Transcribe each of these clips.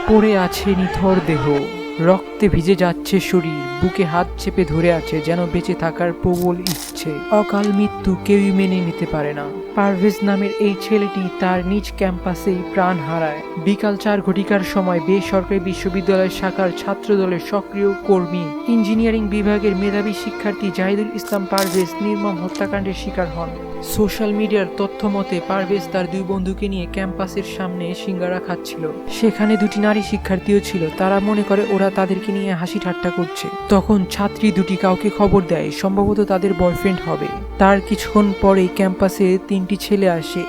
পড়ে আছে নিথর দেহ, রক্তে ভিজে যাচ্ছে শরীর, বুকে হাত চেপে ধরে আছে যেন বেঁচে থাকার প্রবল ইচ্ছে। অকাল মৃত্যু কেউই মেনে নিতে পারে না। পারভেজ নামের এই ছেলেটি তার নিজ ক্যাম্পাসেই প্রাণ হারায়। বিকাল 4 ঘটিকার সময় বেসরকারি বিশ্ববিদ্যালয় শাখার ছাত্রদলের সক্রিয় কর্মী, ইঞ্জিনিয়ারিং বিভাগের মেধাবী শিক্ষার্থী জাহিদুল ইসলাম পারভেজ নির্মম হত্যাকাণ্ডের শিকার হন। সোশ্যাল মিডিয়ার তথ্য মতে পারভেজ তার 2 বন্ধুকে নিয়ে ক্যাম্পাসের সামনে সিঙ্গারা খাচ্ছিল। সেখানে 2টি নারী শিক্ষার্থীও ছিল। তারা মনে করে ওরা তাদেরকে নিয়ে হাসি ঠাট্টা করছে। তখন ছাত্রী 2টি কাউকে খবর দেয়, সম্ভবত তাদের বয়ফ্রেন্ড হবে। তার কিছুক্ষণ পরেই ক্যাম্পাসে 3টি ছেলে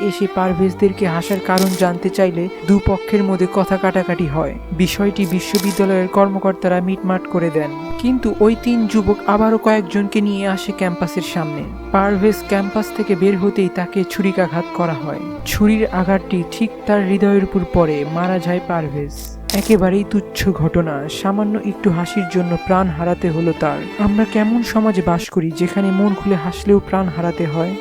এসে পারভেজদেরকে হাসার কারণ জানতে চাইলে দুপক্ষের মধ্যে কথা কাটাকাটি হয়। বিষয়টি বিশ্ববিদ্যালয়ের কর্মকর্তারা মিটমাট করে দেন। কিন্তু ওই 3 যুবক আবারও কয়েকজনকে নিয়ে আসে ক্যাম্পাসের সামনে। পারভেজ ক্যাম্পাস থেকে বের হতেই তাকে ছুরিকাঘাত করা হয়। ছুরির আঘাতটি ঠিক তার হৃদয়ের উপর পড়ে, মারা যায় পারভেজ। একেবারেই তুচ্ছ ঘটনা, সামান্য একটু হাসির জন্য প্রাণ হারাতে হলো তার। আমরা কেমন সমাজে বাস করি যেখানে মন খুলে হাসলেও প্রাণ হারাতে হয়?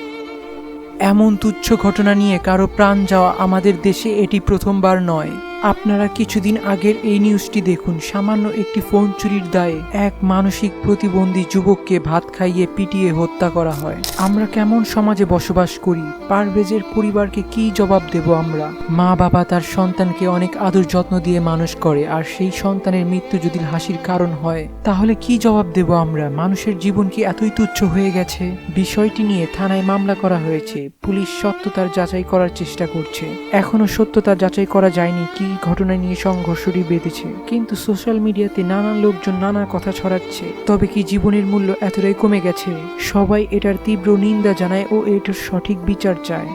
এমন তুচ্ছ ঘটনা নিয়ে কারো প্রাণ যাওয়া আমাদের দেশে এটি প্রথমবার নয়। আপনারা কিছুদিন আগের এই নিউজটি দেখুন। সামান্য একটি ফোন চুরির দায়ে এক মানসিক প্রতিবন্ধী যুবককে ভাত খাইয়ে পিটিয়ে হত্যা করা হয়। আমরা কেমন সমাজে বসবাস করি? পারভেজের পরিবারকে কি জবাব দেব আমরা? মা বাবা তার সন্তানকে অনেক আদর যত্ন দিয়ে মানুষ করে, আর সেই সন্তানের মৃত্যু যদি হাসির কারণ হয় তাহলে কি জবাব দেব আমরা? মানুষের জীবন কি এতই তুচ্ছ হয়ে গেছে? বিষয়টি নিয়ে থানায় মামলা করা হয়েছে। পুলিশ সত্যতার যাচাই করার চেষ্টা করছে। এখনো সত্যতা যাচাই করা যায়নি কি ঘটনা নিয়ে সংঘর্ষটি বেঁধেছে, কিন্তু সোশ্যাল মিডিয়াতে নানান লোকজন নানা কথা ছড়াচ্ছে। তবে কি জীবনের মূল্য এতটাই কমে গেছে? সবাই এটার তীব্র নিন্দা জানায় ও এটার সঠিক বিচার চায়।